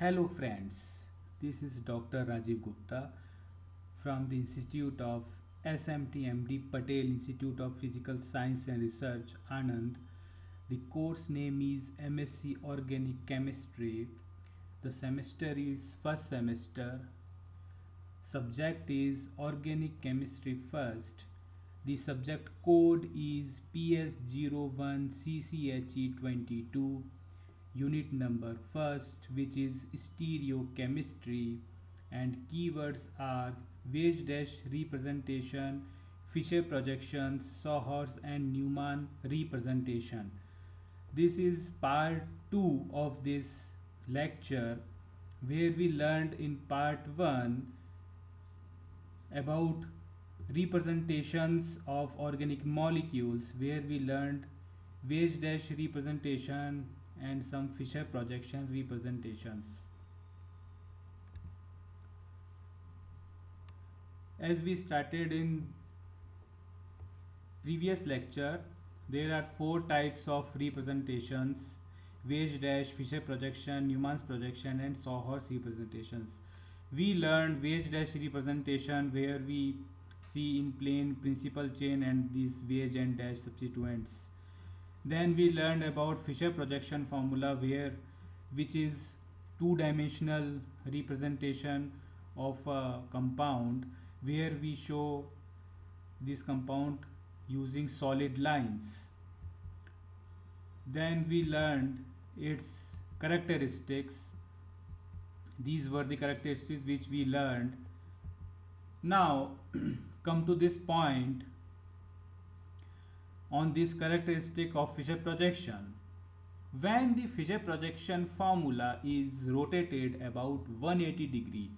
Hello friends, this is Dr. Rajiv Gupta from the Institute of SMT Patel Institute of Physical Science and Research, Anand. The course name is MSc Organic Chemistry. The semester is first semester. Subject is Organic Chemistry first. The subject code is PS01CCHE22. Unit number first, which is stereochemistry, and keywords are Weis dash representation, Fischer projections, Sohor's and Newman representation. This is part 2 of this lecture, where we learned in part 1 about representations of organic molecules, where we learned Weis dash representation and some Fischer projection representations. As we started in previous lecture, there are four types of representations: Weis dash, Fischer projection, Newman's projection, and Sohor's representations. We learned Weis dash representation, where we see in plane principal chain and these Weis and dash substituents. Then we learned about Fischer projection formula, which is two-dimensional representation of a compound, where we show this compound using solid lines. Then we learned its characteristics. These were the characteristics which we learned. Now come to this point on this characteristic of Fischer projection. When the Fischer projection formula is rotated about 180 degree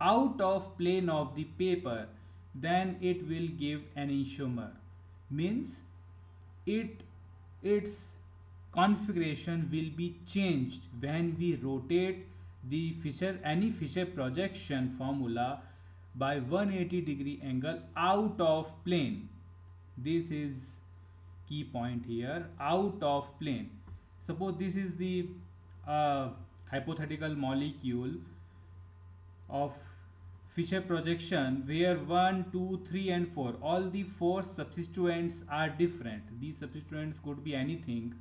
out of plane of the paper, then it will give an enantiomer. Means its configuration will be changed when we rotate the any Fischer projection formula by 180 degree angle out of plane. This is key point here, out of plane. Suppose this is the hypothetical molecule of Fischer projection, where 1, 2, 3 and 4, all the four substituents are different. These substituents could be anything: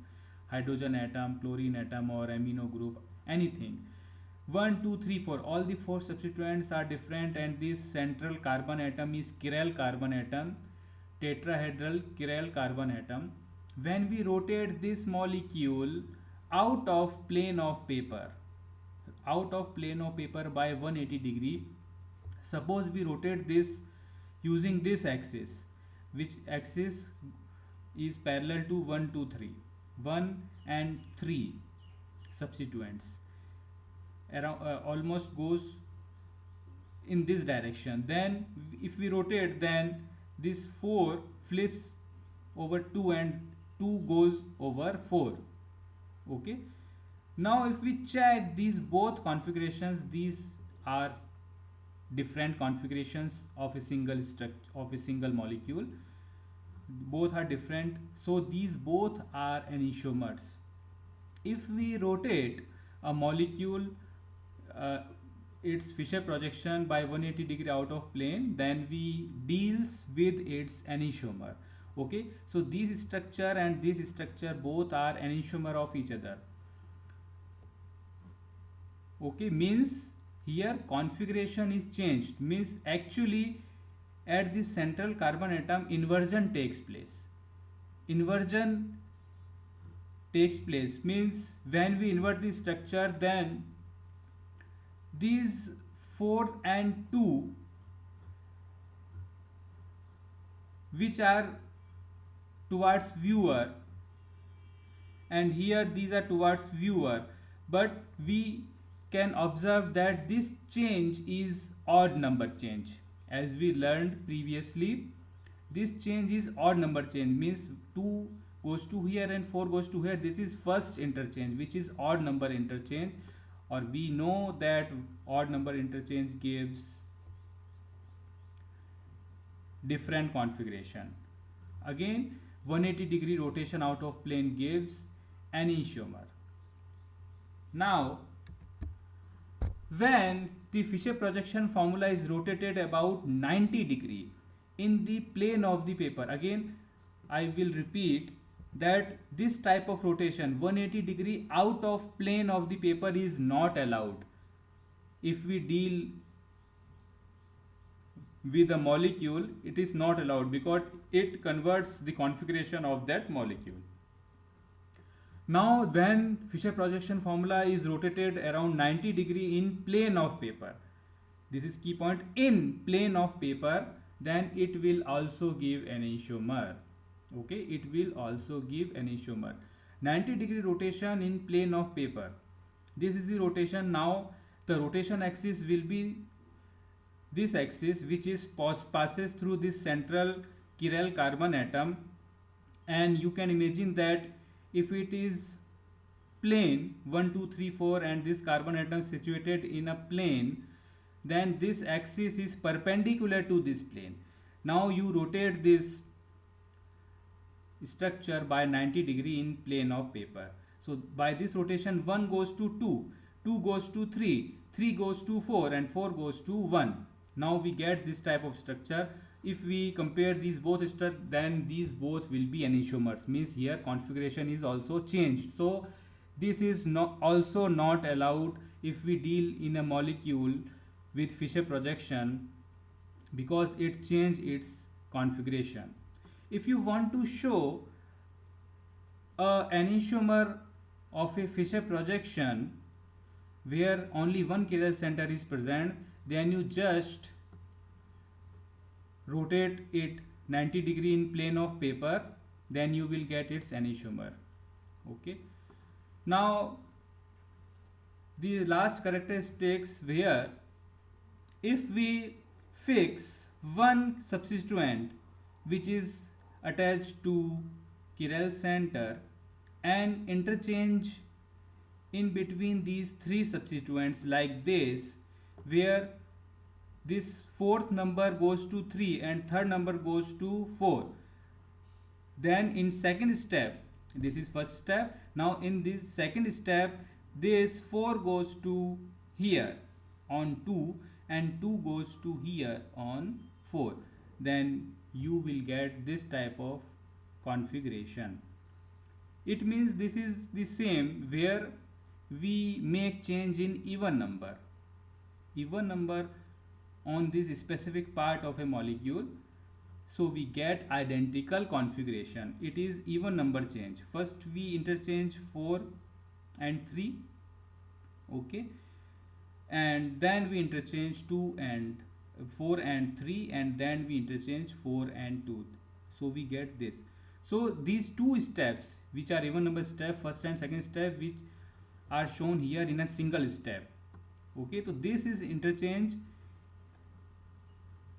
hydrogen atom, chlorine atom, or amino group, anything. 1, 2, 3, 4, all the four substituents are different, and this central carbon atom is chiral carbon atom, tetrahedral chiral carbon atom. When we rotate this molecule out of plane of paper by 180 degree, suppose we rotate this using this axis, which axis is parallel to 1, 2, 3, 1 and 3 substituents, around almost goes in this direction. Then if we rotate, then this 4 flips over 2 and 2 goes over 4. Okay, now if we check these both configurations, these are different configurations of a single molecule. Both are different, so these both are enantiomers. If we rotate a molecule its Fischer projection by 180 degree out of plane, then we deals with its enantiomer. Okay, so this structure and this structure both are enantiomer of each other. Okay, means here configuration is changed, means actually at the central carbon atom inversion takes place. Means when we invert the structure, then these 4 and 2, which are towards viewer, and here these are towards viewer, but we can observe that this change is odd number change. As we learned previously, this change is odd number change, means 2 goes to here and 4 goes to here. This is first interchange, which is odd number interchange, or we know that odd number interchange gives different configuration. Again, 180 degree rotation out of plane gives enantiomer. Now when the Fisher projection formula is rotated about 90 degree in the plane of the paper. Again, I will repeat that this type of rotation 180 degree out of plane of the paper is not allowed if we deal with a molecule. It is not allowed because it converts the configuration of that molecule. Now when Fisher projection formula is rotated around 90 degree in plane of paper, this is key point, in plane of paper, then it will also give an enantiomer. Okay, it will also give an enantiomer. 90 degree rotation in plane of paper, this is the rotation. Now the rotation axis will be this axis, which is passes through this central chiral carbon atom, and you can imagine that if it is plane 1 2 3 4 and this carbon atom situated in a plane, then this axis is perpendicular to this plane. Now you rotate this structure by 90 degree in plane of paper. So by this rotation 1 goes to 2, 2 goes to 3, 3 goes to 4 and 4 goes to 1. Now we get this type of structure. If we compare these both structures, then these both will be enantiomers, means here configuration is also changed. So this is also not allowed if we deal in a molecule with Fisher projection, because it changed its configuration. If you want to show an enantiomer of a Fisher projection where only one chiral center is present, then you just rotate it 90 degree in plane of paper, then you will get its enantiomer. Okay. Now the last characteristics, where if we fix one substituent which is attached to chiral center and interchange in between these three substituents like this, where this fourth number goes to 3 and third number goes to 4, then in second step, this is first step, now in this second step this 4 goes to here on 2 and 2 goes to here on 4, then you will get this type of configuration. It means this is the same where we make change in even number on this specific part of a molecule, so we get identical configuration. It is even number change. First we interchange 4 and 3, okay, and then we interchange 2 and 4 and 3, and then we interchange 4 and 2, so we get this. So these two steps, which are even number step, first and second step, which are shown here in a single step. Okay, so this is interchange.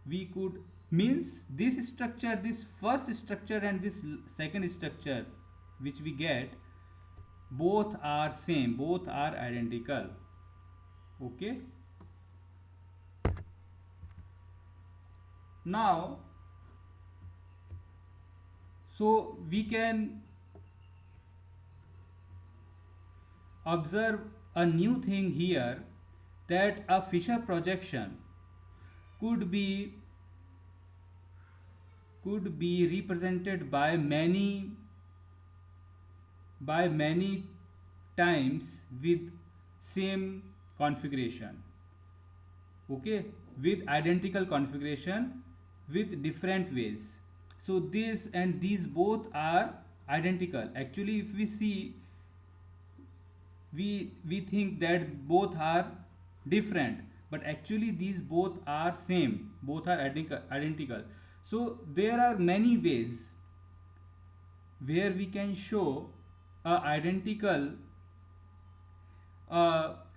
We could, means this structure, this first structure and this second structure which we get, both are same, both are identical. Okay, now so we can observe a new thing here, that a Fisher projection could be represented by many times with same configuration, okay, with identical configuration with different ways. So this and these both are identical. Actually if we see, we think that both are different, but actually these both are same, both are identical. So there are many ways where we can show a identical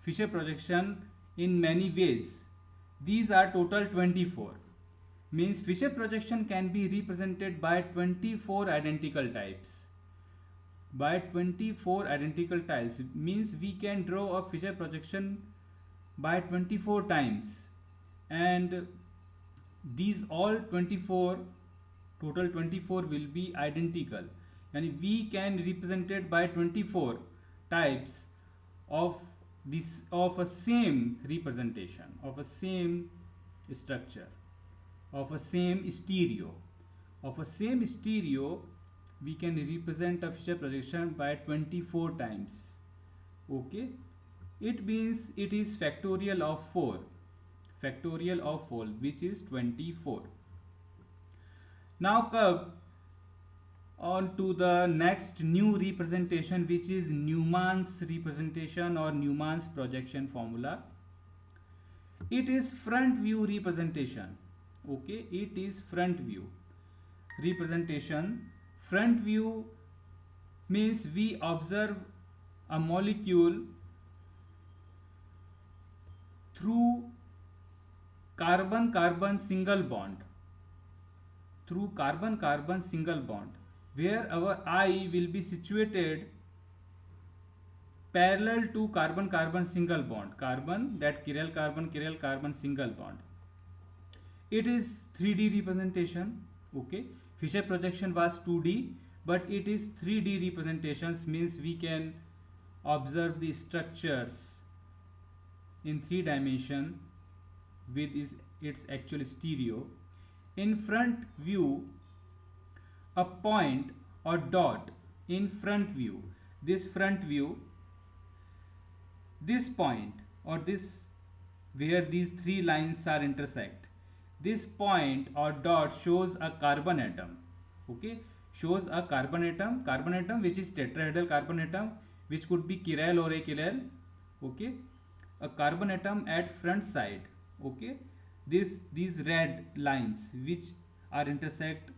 Fisher projection in many ways. These are total 24. Means Fisher projection can be represented by 24 identical types. By 24 identical types means we can draw a Fisher projection by 24 times, and these all 24, total 24 will be identical, and we can represent it by 24 types of this of a same representation of a same structure of a same stereo we can represent a feature projection by 24 times. Okay, it means it is factorial of 4, which is 24. Now come on to the next new representation, which is Neumann's representation or Neumann's projection formula. It is front view representation. Okay, it is front view representation. Front view means we observe a molecule through carbon-carbon single bond, where our eye will be situated parallel to carbon-carbon single bond, carbon that chiral carbon single bond. It is 3D representation. Okay, Fisher projection was 2D, but it is 3D representations, means we can observe the structures in 3 dimension with its actual stereo. In front view, a point or dot in front view, this point or this where these 3 lines are intersect, this point or dot shows a carbon atom. Okay, shows a carbon atom which is tetrahedral carbon atom, which could be chiral or achiral. Okay, a carbon atom at front side. Okay, these red lines which are intersect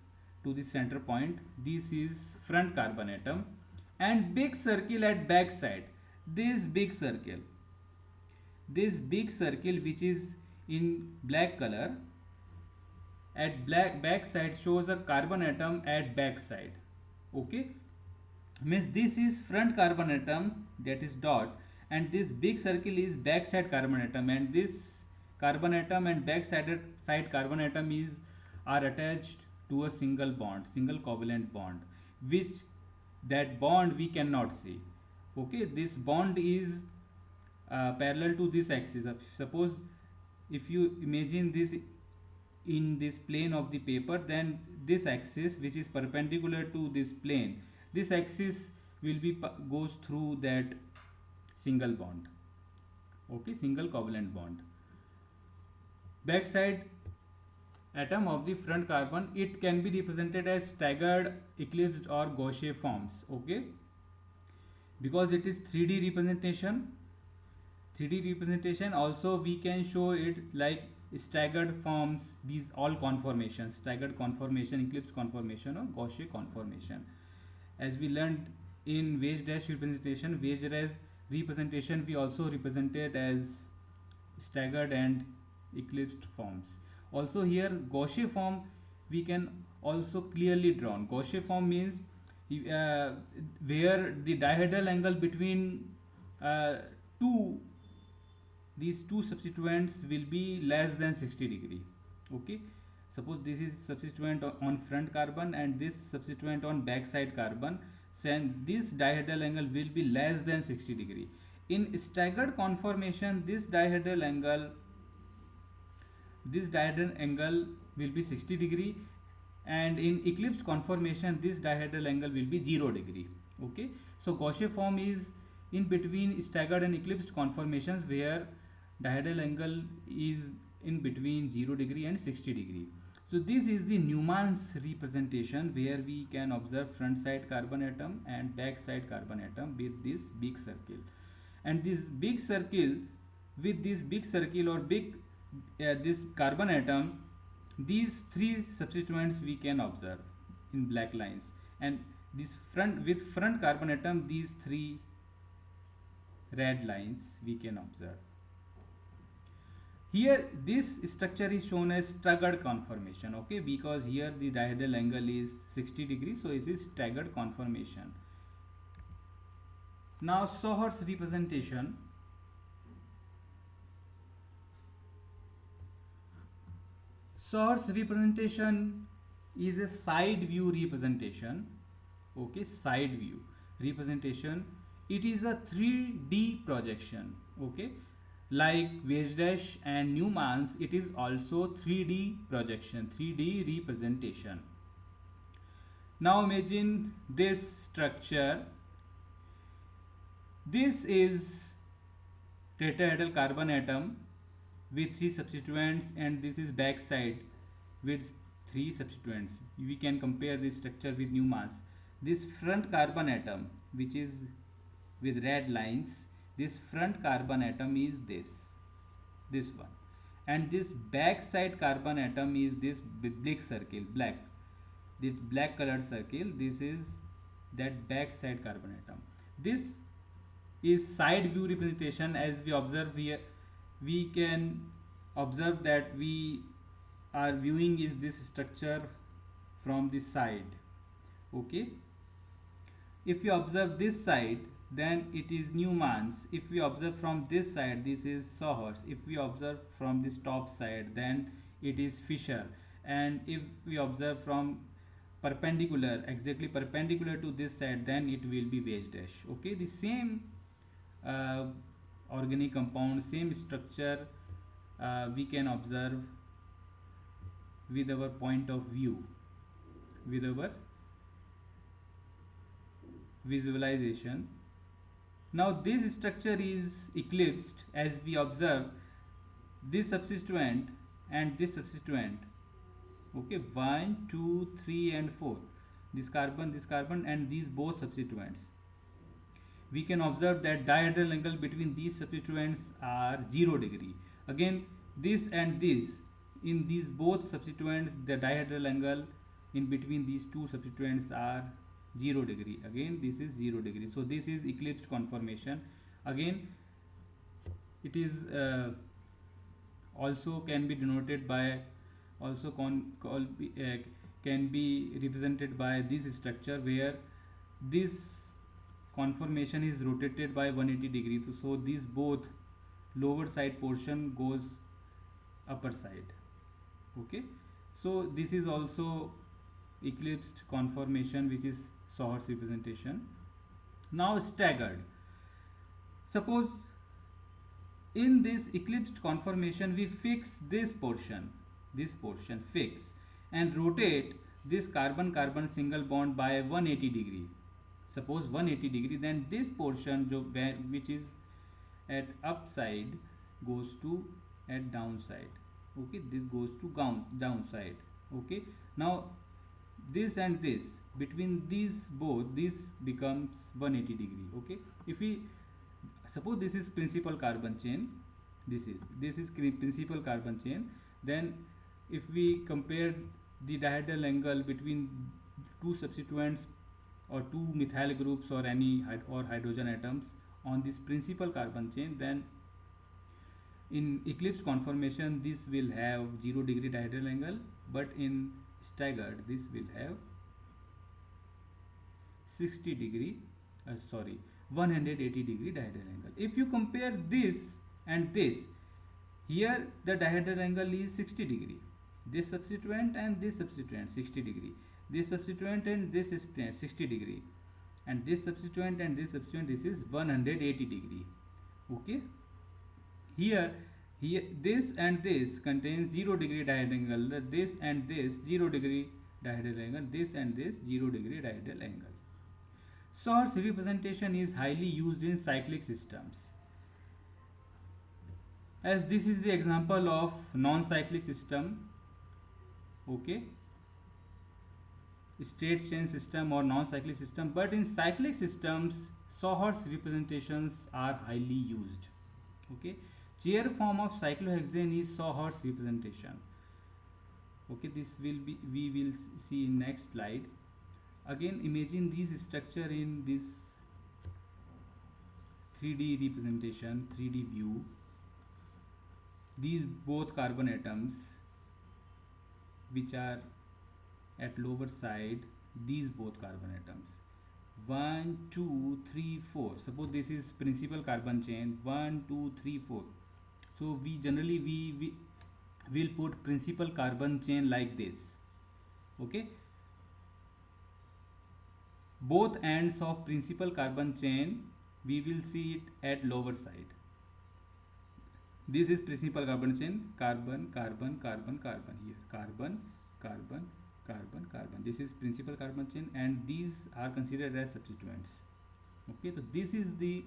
to the center point, this is front carbon atom. And big circle at back side, this big circle which is in black color at back side shows a carbon atom at back side. Okay, means this is front carbon atom, that is dot, and this big circle is back side carbon atom, and this carbon atom and back side carbon atom are attached to a single covalent bond, which that bond we cannot see. Okay, this bond is parallel to this axis. Suppose if you imagine this in this plane of the paper, then this axis which is perpendicular to this plane, this axis will be goes through that single bond. Okay, single covalent bond. Backside atom of the front carbon, it can be represented as staggered, eclipsed or Gaussian forms. Okay, because it is 3D representation. Also we can show it like staggered forms, these all conformations, staggered conformation, eclipse conformation or Gaussian conformation. As we learned in Weis dash representation, we also represented as staggered and eclipsed forms. Also here Gaussian form we can also clearly drawn. Gaussian form means where the dihedral angle between these two substituents will be less than 60 degree. Okay, suppose this is substituent on front carbon and this substituent on back side carbon, then this dihedral angle will be less than 60 degree. In staggered conformation, this dihedral angle will be 60 degree, and in eclipse conformation this dihedral angle will be 0 degree. Okay, so Gaussian form is in between staggered and eclipsed conformations, where dihedral angle is in between 0 degree and 60 degree. So this is the Neumann's representation, where we can observe front side carbon atom and back side carbon atom with this big circle, and this big circle or this carbon atom, these 3 substituents we can observe in black lines, and this front carbon atom, these 3 red lines we can observe. Here this structure is shown as staggered conformation. Okay, because here the dihedral angle is 60 degrees, so it is staggered conformation. Now Sohor's representation. Sohor's representation is a side view representation. Okay, side view representation it is a 3D projection. Okay, like Wedge Dash and Newman's, it is also 3D projection, 3D representation. Now imagine this structure. This is tetrahedral carbon atom with 3 substituents, and this is back side with 3 substituents. We can compare this structure with Newman's. This front carbon atom, which is with red lines, this front carbon atom is this one, and this back side carbon atom is this big circle, this black colored circle. This is that back side carbon atom. This is side view representation. As we observe here, we can observe that we are viewing is this structure from this side. Okay, if you observe this side, then it is Newman's. If we observe from this side, this is Sohor's. If we observe from this top side, then it is Fisher. And if we observe from perpendicular, exactly perpendicular to this side, then it will be Wedge Dash. Okay, the same organic compound, same structure we can observe with our point of view, with our visualization. Now this structure is eclipsed as we observe this substituent and this substituent. Okay, 1, 2, 3 and 4, this carbon and these both substituents. We can observe that dihedral angle between these substituents are 0 degree. Again, this and this, in these both substituents, the dihedral angle in between these two substituents are 0 degree. Again, this is 0 degree. So this is eclipsed conformation. Again, it is also can be denoted by, also can be represented by this structure where this conformation is rotated by 180 degrees. So these both lower side portion goes upper side. Okay, so this is also eclipsed conformation, which is Sohor's representation. Now staggered. Suppose in this eclipsed conformation we fix this portion fix, and rotate this carbon-carbon single bond by 180 degree. Suppose 180 degree, then this portion which is at upside goes to at downside. Okay, this goes to downside. Okay, now this and this, between these both, this becomes 180 degree. Okay, if we suppose this is principal carbon chain, this is principal carbon chain, then if we compare the dihedral angle between two substituents or two methyl groups or any hydrogen atoms on this principal carbon chain, then in eclipse conformation this will have 0 degree dihedral angle, but in staggered this will have 180 degree dihedral angle. If you compare this and this, here the dihedral angle is 60 degree. This substituent and this substituent 60 degree. This substituent and this substituent 60 degree. And this substituent and this substituent, this is 180 degree. Okay. Here this and this contains 0 degree dihedral angle. This and this 0 degree dihedral angle. This and this 0 degree dihedral angle. Sohor's representation is highly used in cyclic systems, as this is the example of non-cyclic system. Okay, straight chain system or non-cyclic system, but in cyclic systems Sohor's representations are highly used. Okay, chair form of cyclohexane is Sohor's representation. Okay, this will be, we will see in next slide. Again, imagine this structure in this 3D representation, 3D view. These both carbon atoms which are at lower side, these both carbon atoms, 1 2 3 4. Suppose this is principal carbon chain, 1 2 3 4. So we generally we will put principal carbon chain like this. Okay, both ends of principal carbon chain we will see it at lower side. This is principal carbon chain, carbon, carbon, carbon, carbon, here carbon, carbon, carbon, carbon. This is principal carbon chain, and these are considered as substituents. Okay, so this is the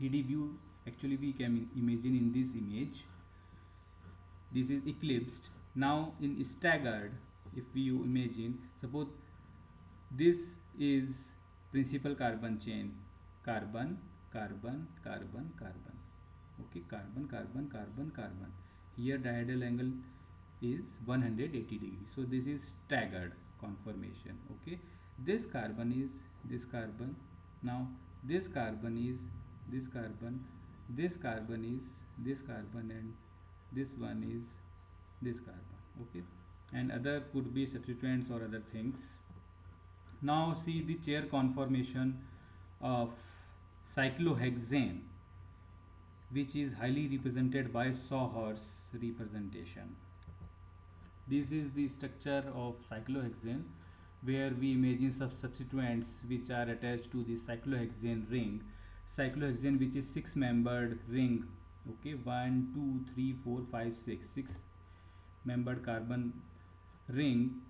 3D view. Actually we can imagine in this image. This is eclipsed. Now in staggered, if you imagine, suppose this is principal carbon chain, carbon, carbon, carbon, carbon. Okay, carbon, carbon, carbon, carbon. Here dihedral angle is 180 degrees. So this is staggered conformation. Okay, this carbon is this carbon. Now this carbon is this carbon, this carbon is this carbon, and this one is this carbon. Okay, and other could be substituents or other things. Now see the chair conformation of cyclohexane, which is highly represented by Sawhorse representation. This is the structure of cyclohexane, where we imagine substituents which are attached to the cyclohexane ring. Cyclohexane, which is 6-membered ring. Okay, 1 2 3 4 5 6 membered carbon ring.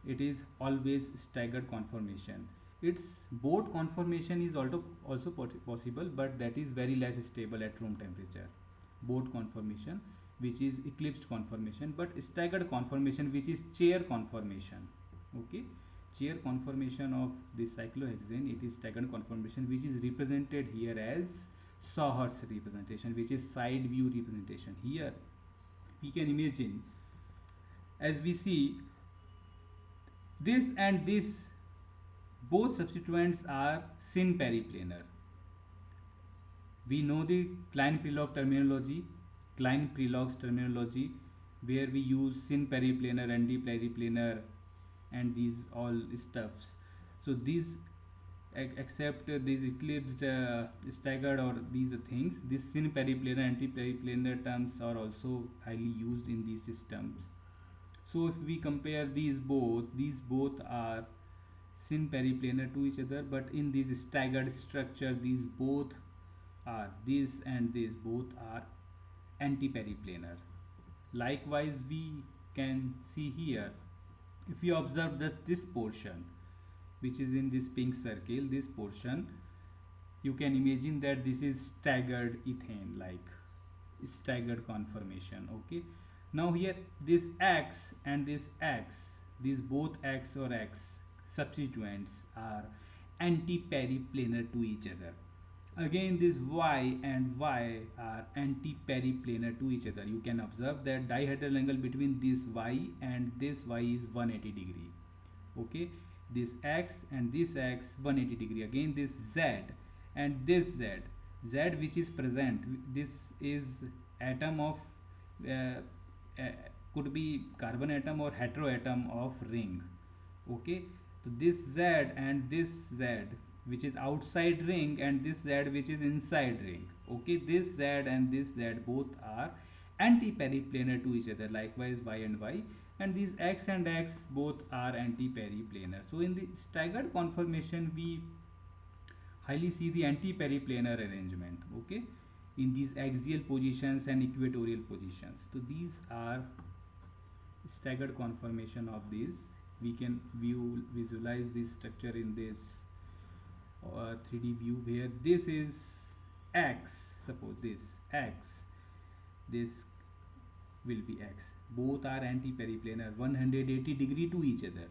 It is always staggered conformation. Its boat conformation is also possible, but that is very less stable at room temperature. Boat conformation, which is eclipsed conformation, but staggered conformation, which is chair conformation. Okay, chair conformation of the cyclohexane, it is staggered conformation, which is represented here as Sawhorse representation, which is side view representation. Here we can imagine, as we see, this and this, both substituents are syn periplanar. We know the Klein-Prelog terminology, Klein-Prelog's terminology, where we use syn periplanar, ND periplanar, and these all stuffs. So these, except these eclipsed, staggered, or these things, these syn periplanar, anti-periplanar terms are also highly used in these systems. So if we compare these both are syn periplanar to each other, but in this staggered structure, these both are, this and this both are anti-periplanar. Likewise, we can see here, if you observe just this portion, which is in this pink circle, this portion, you can imagine that this is staggered ethane, like staggered conformation. Okay, now here this X and this X, these both X or X substituents are anti-periplanar to each other. Again, this Y and Y are anti-periplanar to each other. You can observe that dihedral angle between this Y and this Y is 180 degree. Okay, this X and this X 180 degree. Again, this Z and this Z which is present, this is atom of could be carbon atom or heteroatom of ring. Okay, so this Z and this Z which is outside ring, and this Z which is inside ring. Okay, this Z and this Z both are anti-periplanar to each other. Likewise, Y and Y, and these X and X both are anti-periplanar. So in the staggered conformation, we highly see the anti-periplanar arrangement. Okay, in these axial positions and equatorial positions. So these are staggered conformation of these. We can visualize this structure in this 3D view, where this is X, suppose this X, this will be X. Both are anti-periplanar, 180 degree to each other.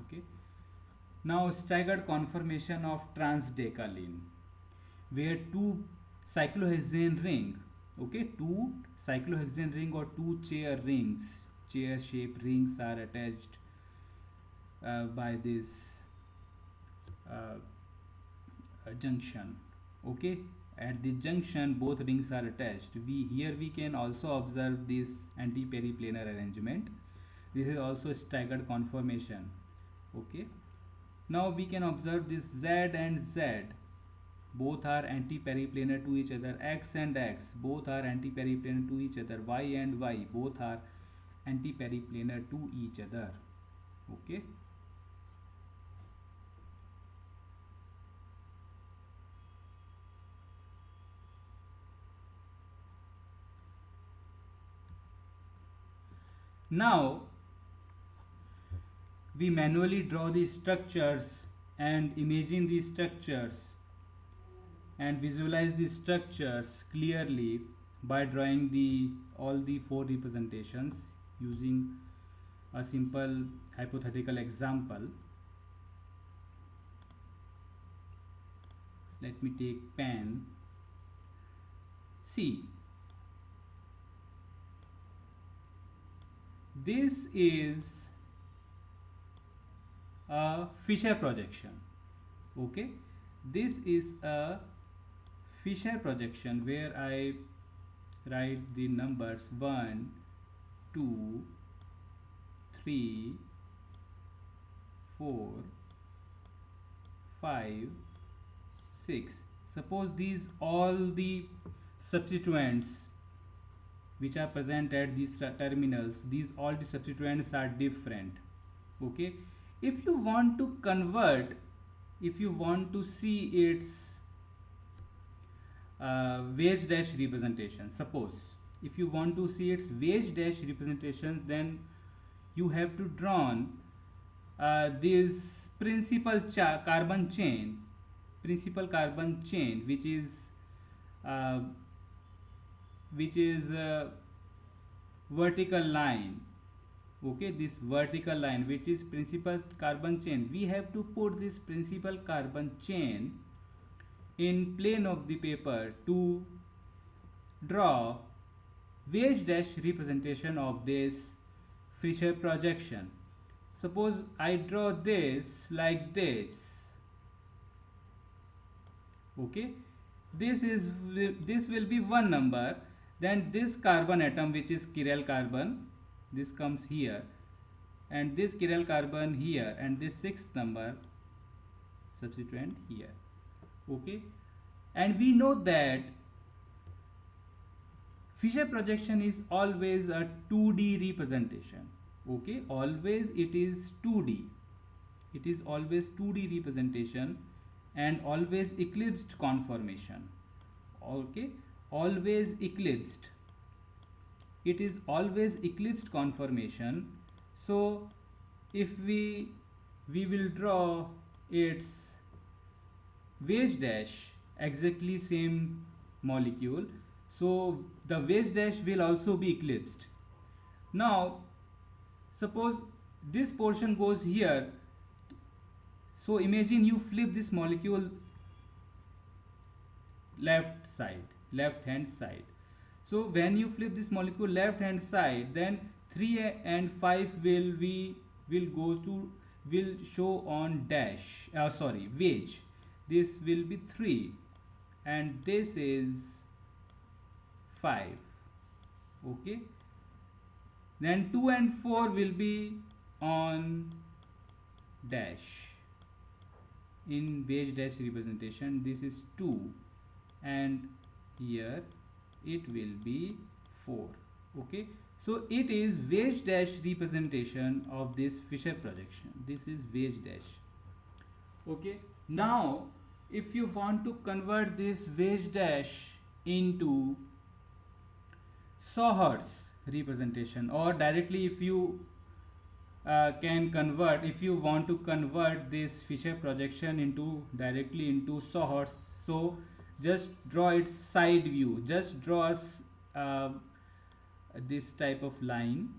Okay, now staggered conformation of transdecaline, where two cyclohexane ring, okay, two cyclohexane ring or two chair rings, chair shaped rings are attached by this junction. Okay, at the junction both rings are attached. Here we can also observe this anti-periplanar arrangement. This is also staggered conformation. Okay, now we can observe this Z and Z both are anti-periplanar to each other. X and X both are anti-periplanar to each other. Y and Y both are anti-periplanar to each other. Okay, Now we manually draw the structures and imagine the structures and visualize the structures clearly by drawing the all the four representations using a simple hypothetical example. Let me take pen. See, this is a Fisher projection. Okay, this is a Fisher projection where I write the numbers 1, 2, 3, 4, 5, 6. Suppose these all the substituents which are present at these terminals, these all the substituents are different. Okay, if you want to convert, if you want to see its wage dash representation, suppose if you want to see its wage dash representations, then you have to draw this principal carbon chain, which is vertical line. Okay, this vertical line which is principal carbon chain, we have to put this principal carbon chain in plane of the paper to draw wage dash representation of this Fisher projection. Suppose I draw this like this. Okay, this will be one number. Then this carbon atom, which is chiral carbon, this comes here, and this chiral carbon here, and this sixth number substituent here. Okay, and we know that Fisher projection is always a 2D representation. Okay, always it is 2D. It is always 2D representation and always eclipsed conformation. Okay, always eclipsed. It is always eclipsed conformation. So if we will draw its wage dash, exactly same molecule, so the wage dash will also be eclipsed. Now suppose this portion goes here, so imagine you flip this molecule left hand side. So when you flip this molecule left hand side, then 3 and 5 will show on dash, wage. This will be 3 and this is 5. Okay, then 2 and 4 will be on dash in wage dash representation. This is 2 and here it will be 4. Okay, so it is wage dash representation of this Fisher projection. This is wage dash. Okay, now if you want to convert this wage dash into Sawhorse representation, or directly if you can convert, if you want to convert this Fisher projection into directly into Sawhorse, so just draw its side view. Just draw this type of line.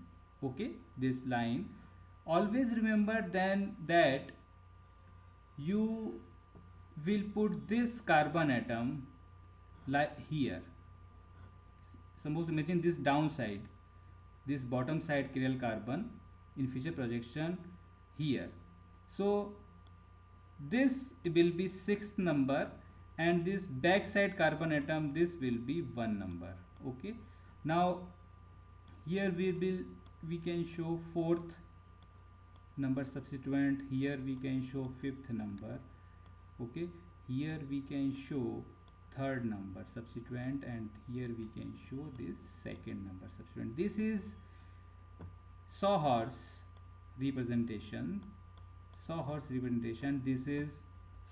Okay, this line. Always remember then that you will put this carbon atom like here. Suppose imagine this downside, this bottom side chiral carbon in Fisher projection here. So this will be 6th number, and this backside carbon atom, this will be 1 number. Okay, now here we can show 4th number substituent, here we can show 5th number. Okay, here we can show 3rd number substituent, and here we can show this 2nd number substituent. This is Sawhorse representation. This is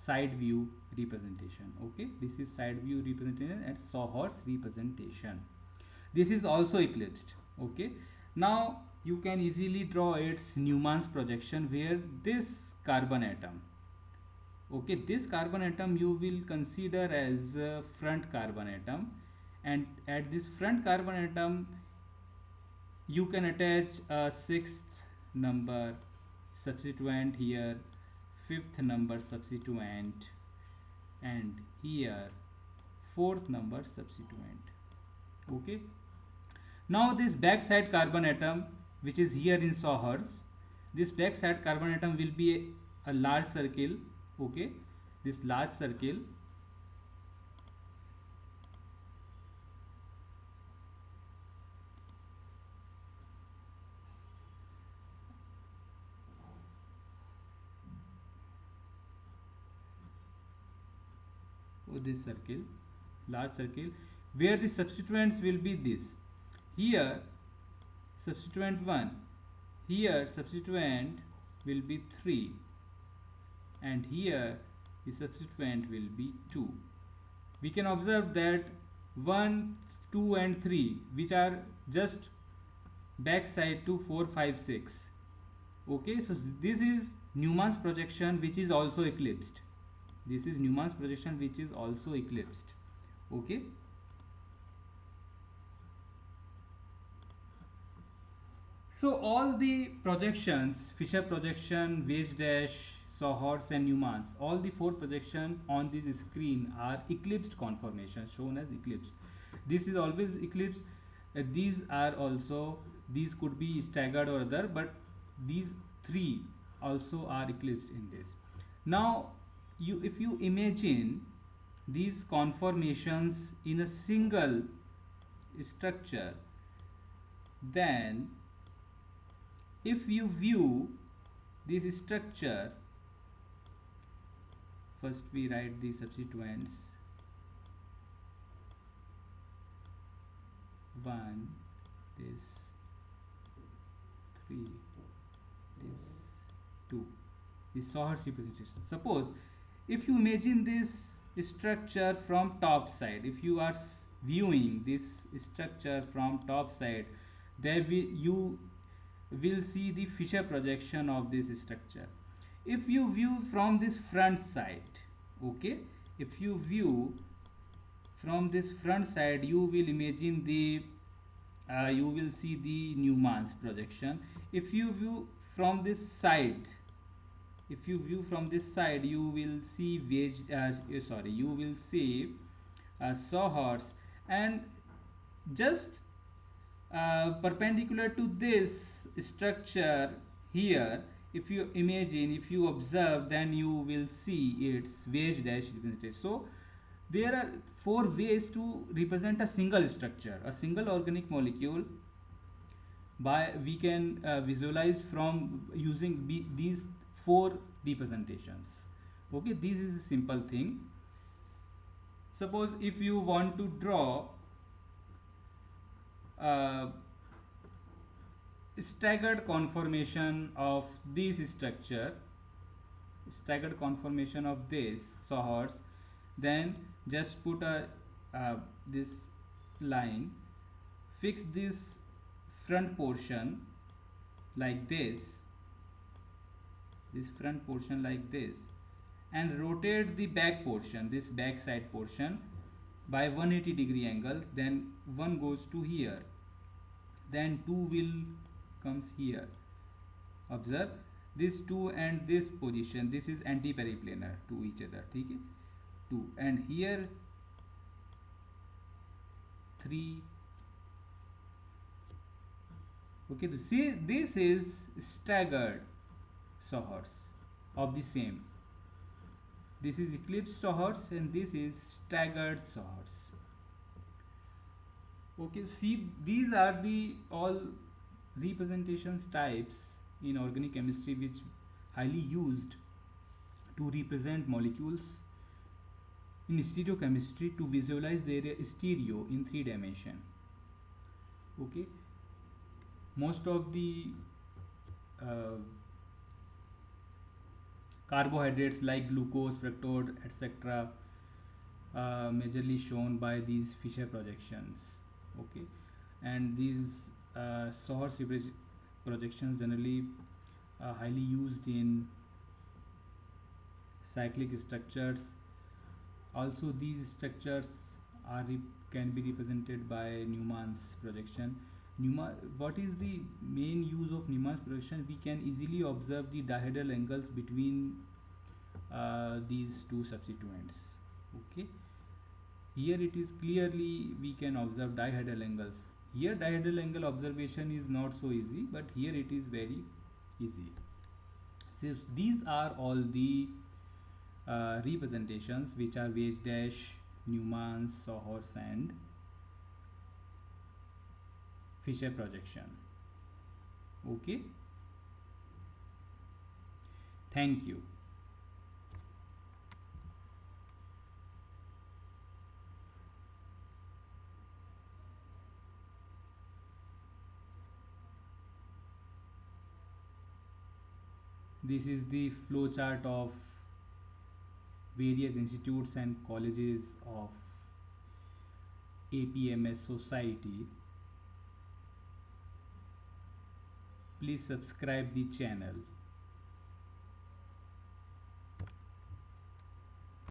side view representation. Okay, this is side view representation and Sawhorse representation. This is also eclipsed. Okay, now you can easily draw its Newman's projection, where this carbon atom, okay, this carbon atom you will consider as a front carbon atom, and at this front carbon atom you can attach a sixth number substituent here, fifth number substituent, and here fourth number substituent. Okay, now this backside carbon atom, which is here in Sohers, this backside carbon atom will be a large circle. Okay, this large circle, or this circle, large circle, where the substituents will be this. Here substituent 1, here substituent will be 3, and here the substituent will be 2. We can observe that 1, 2 and 3, which are just backside to 4, 5, 6. Okay, so this is Newman's projection, which is also eclipsed. This is Newman's projection, which is also eclipsed. Okay, so all the projections, Fisher projection, Weiss dash, Sohor's and Newman's, all the four projections on this screen are eclipsed conformations, shown as eclipsed. This is always eclipsed. These are also, these could be staggered or other, but these three also are eclipsed in this. Now if you imagine these conformations in a single structure, then if you view this structure, first we write the substituents, 1, this 3, this 2, this Sohers representation. Suppose if you imagine this structure from top side, if you are viewing this structure from top side, there you will see the Fisher projection of this structure. If you view from this front side, okay, if you view from this front side, you will imagine the you will see the Newman's projection. If you view from this side, if you view from this side, you will see you will see Sohers, and just perpendicular to this structure here, if you imagine, if you observe, then you will see its Weiss dash representation. So there are four ways to represent a single structure, a single organic molecule. By we can visualize from using these four representations. Okay, this is a simple thing. Suppose if you want to draw staggered conformation of this structure, staggered conformation of this Sohers, then just put a this line, fix this front portion like this front portion like this, and rotate the back portion, this back side portion, by 180-degree angle. Then 1 goes to here, then 2 will comes here. Observe this 2 and this position, this is anti-periplanar to each other. Okay, 2, and here 3. Okay, so see, this is staggered Sohers of the same. This is eclipsed Sohers and this is staggered Sohers. Okay, see, these are the all representations types in organic chemistry which highly used to represent molecules in stereochemistry, to visualize their stereo in 3 dimension. Okay, most of the carbohydrates like glucose, fructose, etc. Majorly shown by these Fisher projections. Okay, and these Sohers projections generally highly used in cyclic structures. Also, these structures can be represented by Newman's projection. What is the main use of Newman's projection? We can easily observe the dihedral angles between these two substituents. Okay, here it is clearly we can observe dihedral angles. Here dihedral angle observation is not so easy, but here it is very easy. So these are all the representations which are Weierstrass, Newman's, Sohor's and Fisher projection. Okay, thank you. This is the flow chart of various institutes and colleges of APMS Society. Please subscribe the channel.